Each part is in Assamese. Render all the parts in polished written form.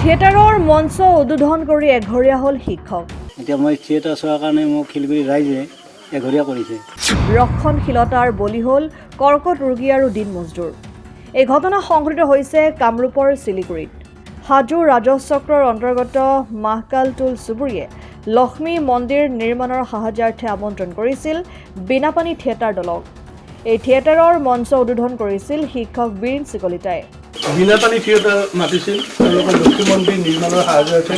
থিয়েটাৰৰ মঞ্চ উদ্বোধন কৰি এঘৰীয়া হ'ল শিক্ষক। এতিয়া মই থিয়েটাৰ চোৱাৰ কাৰণে মোক শিলগুৰি ৰাইজে এঘৰীয়া কৰিছে। ৰক্ষণশীলতাৰ বলি হ'ল কৰ্কট ৰোগী আৰু দিন মজদুৰ। এই ঘটনা সংঘটিত হৈছে কামৰূপৰ শিলিগুৰিত। হাজো ৰাজচক্ৰৰ অন্তৰ্গত মাহকালটোল চুবুৰীয়ে লক্ষ্মী মন্দিৰ নিৰ্মাণৰ সাহায্যাৰ্থে আমন্ত্ৰণ কৰিছিল বিনাপানী থিয়েটাৰ দলক। এই থিয়েটাৰৰ মঞ্চ উদ্বোধন কৰিছিল শিক্ষক বীৰেন্দ্ৰ কলিতাই। বিনাপানী থিয়েটাৰ মাতিছিল তেওঁলোকৰ লক্ষ্মী মন্দিৰ নিৰ্মাণৰ সাহায্যাৰ্থে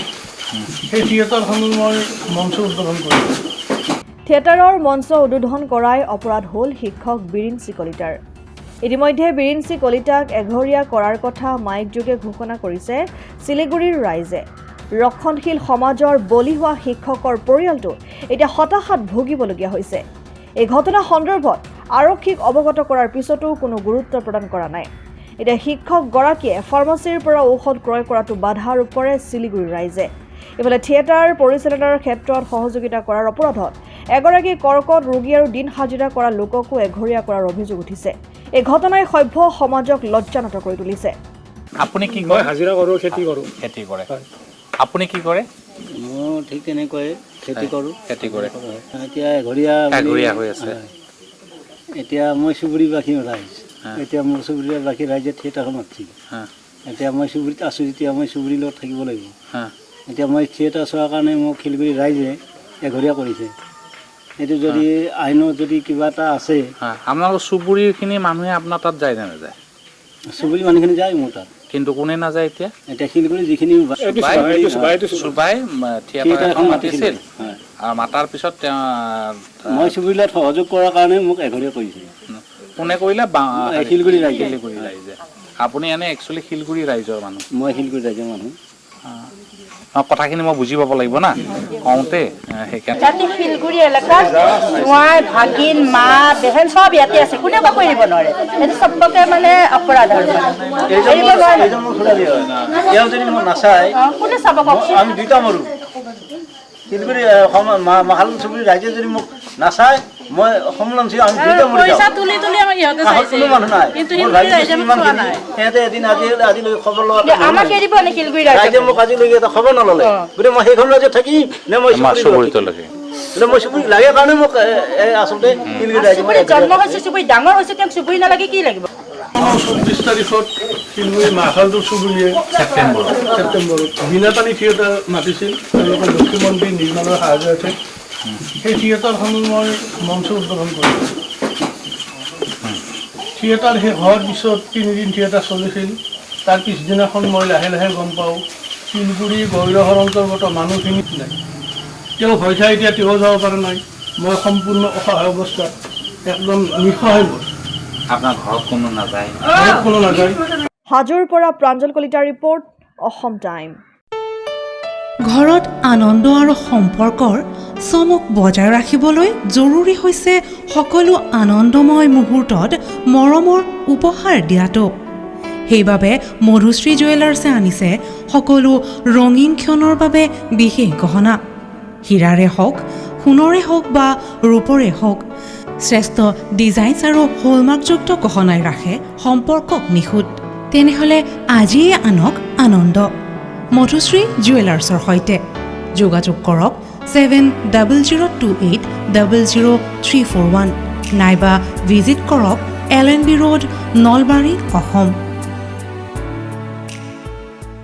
সেই থিয়েটাৰখন মই মঞ্চ উদ্বোধন কৰিছোঁ। থিয়েটাৰৰ মঞ্চ উদ্বোধন কৰাই অপৰাধ হ'ল শিক্ষক বীৰেন্দ্ৰ কলিতাৰ। ইতিমধ্যে বীৰেন্দ্ৰ কলিতাক এঘৰীয়া কৰাৰ কথা মাইকযোগে ঘোষণা কৰিছে শিলিগুৰিৰ ৰাইজে। ৰক্ষণশীল সমাজৰ বলি হোৱা শিক্ষকৰ পৰিয়ালটো এতিয়া হতাশাত ভুগিবলগীয়া হৈছে। এই ঘটনা সন্দৰ্ভত আৰক্ষীক অৱগত কৰাৰ পিছতো কোনো গুৰুত্ব প্ৰদান কৰা নাই। এতিয়া শিক্ষকগৰাকীয়ে ফাৰ্মাচীৰ পৰা ঔষধ ক্ৰয় কৰাটো বাধা আৰোপ কৰে শিলিগুৰিৰ ৰাইজে। ইফালে থিয়েটাৰ পৰিচালনাৰ ক্ষেত্ৰত সহযোগিতা কৰাৰ অপৰাধত এগৰাকী কৰ্কট ৰোগী আৰু দিন হাজিৰা কৰা লোককো এঘৰীয়া কৰাৰ অভিযোগ উঠিছে। এই ঘটনাই সভ্য সমাজক লজ্জানত কৰি তুলিছে। আপুনি কি কৰে? হাজিৰা কৰোঁ, খেতি কৰোঁ। খেতি কৰে। আপুনি কি কৰে? মই ঠিক তেনেকৈ খেতি কৰোঁ। খেতি কৰে। এতিয়া এঘৰীয়া হৈ আছে। এতিয়া মই চুবুৰীবাসী ৰাইজ, এতিয়া মোৰ চুবুৰীবাসী ৰাইজে থিয়েটাৰখন মাতিছিল। এতিয়া মই চুবুৰীত আছোঁ, যেতিয়া মই চুবুৰীৰ লগত থাকিব লাগিব। এতিয়া মই থিয়েটাৰ চোৱাৰ কাৰণে মোক শিলগুৰি ৰাইজে এঘৰীয়া কৰিছে। এইটো যদি আইনত যদি কিবা এটা আছে। আপোনালোকৰ চুবুৰীখিনি মানুহে আপোনাৰ তাত যায় নে নাযায়? চুবুৰী মানুহখিনি যায় মোৰ তাত, কিন্তু কোনে নাযায় এতিয়া? এতিয়া শিলগুৰি যিখিনি চুবাই থিয়েটাৰ এখন মাতিছিল আৰু মাতাৰ পিছত তেওঁ মই চুবুৰীৰ লগত সহযোগ কৰাৰ কাৰণে মোক এঘৰীয়া কৰিছে। কোনে কৰিলে? শিলগুৰি ৰাইজে। শিলিগুৰি ৰাইজে। আপুনি এনে একচুৱেলি শিলগুৰি ৰাইজৰ মানুহ? মই শিলগুৰি ৰাইজৰ মানুহ। কথাখিনি মই বুজি পাব লাগিব না কওঁতে, সেইকাৰণে শিলগুৰি এলেকাত জোঁৱাই ভাগিন মা বেহেন সব ইয়াতে আছে, কোনে একো কৰিব নোৱাৰে। এইটো চবকে মানে অপৰাধ আৰু নাচাই কোনে চাব কওকচোন। আমি দুইটা মৰো। শিলগুৰি মাহালুং চুবুৰী ৰাইজে যদি মোক নাচায়, মই সমলঞ্চী আমি দুইটা মৰি যাওঁ। কোনো মানুহ নাই। সিহঁতে এদিন আজিলৈকে খবৰ লোৱা আমাক এৰিব নে শিলগুৰি ৰাইজে মোক আজিলৈকে এটা খবৰ নল'লে। গতিকে মই সেইখন ৰাজ্যত থাকিম নে মই চুবুৰীত লাগে? মই চুবুৰী লাগে কাৰণে মোক আচলতে শিলগুৰি ৰাইজে জন্ম হৈছে, চুবুৰী ডাঙৰ হৈছে, তেওঁক চুবুৰী নালাগে কি লাগিব? 24 তাৰিখত শিলগুৰি মাহকালটোল চুবুৰীয়ে ছেপ্টেম্বৰত বিনাপানী থিয়েটাৰ মাতিছিল তেওঁলোকৰ লক্ষ্মী মন্দিৰ নিৰ্মাণৰ সাহায্যাৰ্থে সেই থিয়েটাৰখন মই মঞ্চ উদ্বোধন কৰিছোঁ। থিয়েটাৰ শেষ হোৱাৰ পিছত 3 দিন থিয়েটাৰ চলিছিল। তাৰ পিছদিনাখন মই লাহে লাহে গম পাওঁ শিলগুৰি গৌৰহৰ অন্তৰ্গত মানুহখিনি নাই। তেওঁ ভয় খাই এতিয়া তেওঁ যাব পৰা নাই। মই সম্পূৰ্ণ অসহায় অৱস্থাত, একদম নিঃসহায় অৱস্থা। আপোনাৰ ঘৰত কোনো নাযায়? কোনো নাযায়। হাজোৰ পৰা প্ৰাঞ্জল কলিতাৰ ৰিপৰ্ট, অসম টাইম। ঘৰত আনন্দ আৰু সম্পৰ্কৰ চমক বজাই ৰাখিবলৈ জৰুৰী হৈছে সকলো আনন্দময় মুহূৰ্তত মৰমৰ উপহাৰ দিয়াটো। সেইবাবে মধুশ্ৰী জুৱেলাৰ্ছে আনিছে সকলো ৰঙীন ক্ষণৰ বাবে বিশেষ গহনা। হীৰাৰে হওক, সোণৰে হওক বা ৰূপৰে হওক, শ্ৰেষ্ঠ ডিজাইনছ আৰু হলমাৰ্কযুক্ত গহনাই ৰাখে সম্পৰ্কক নিখুঁত। তেনেহ'লে আজিয়ে আনক আনন্দ মধুশ্ৰী জুৱেলাৰ্ছৰ সৈতে। যোগাযোগ কৰক 7002800341 নাইবা ভিজিট কৰক LNB ৰোড, নলবাৰী, অসম।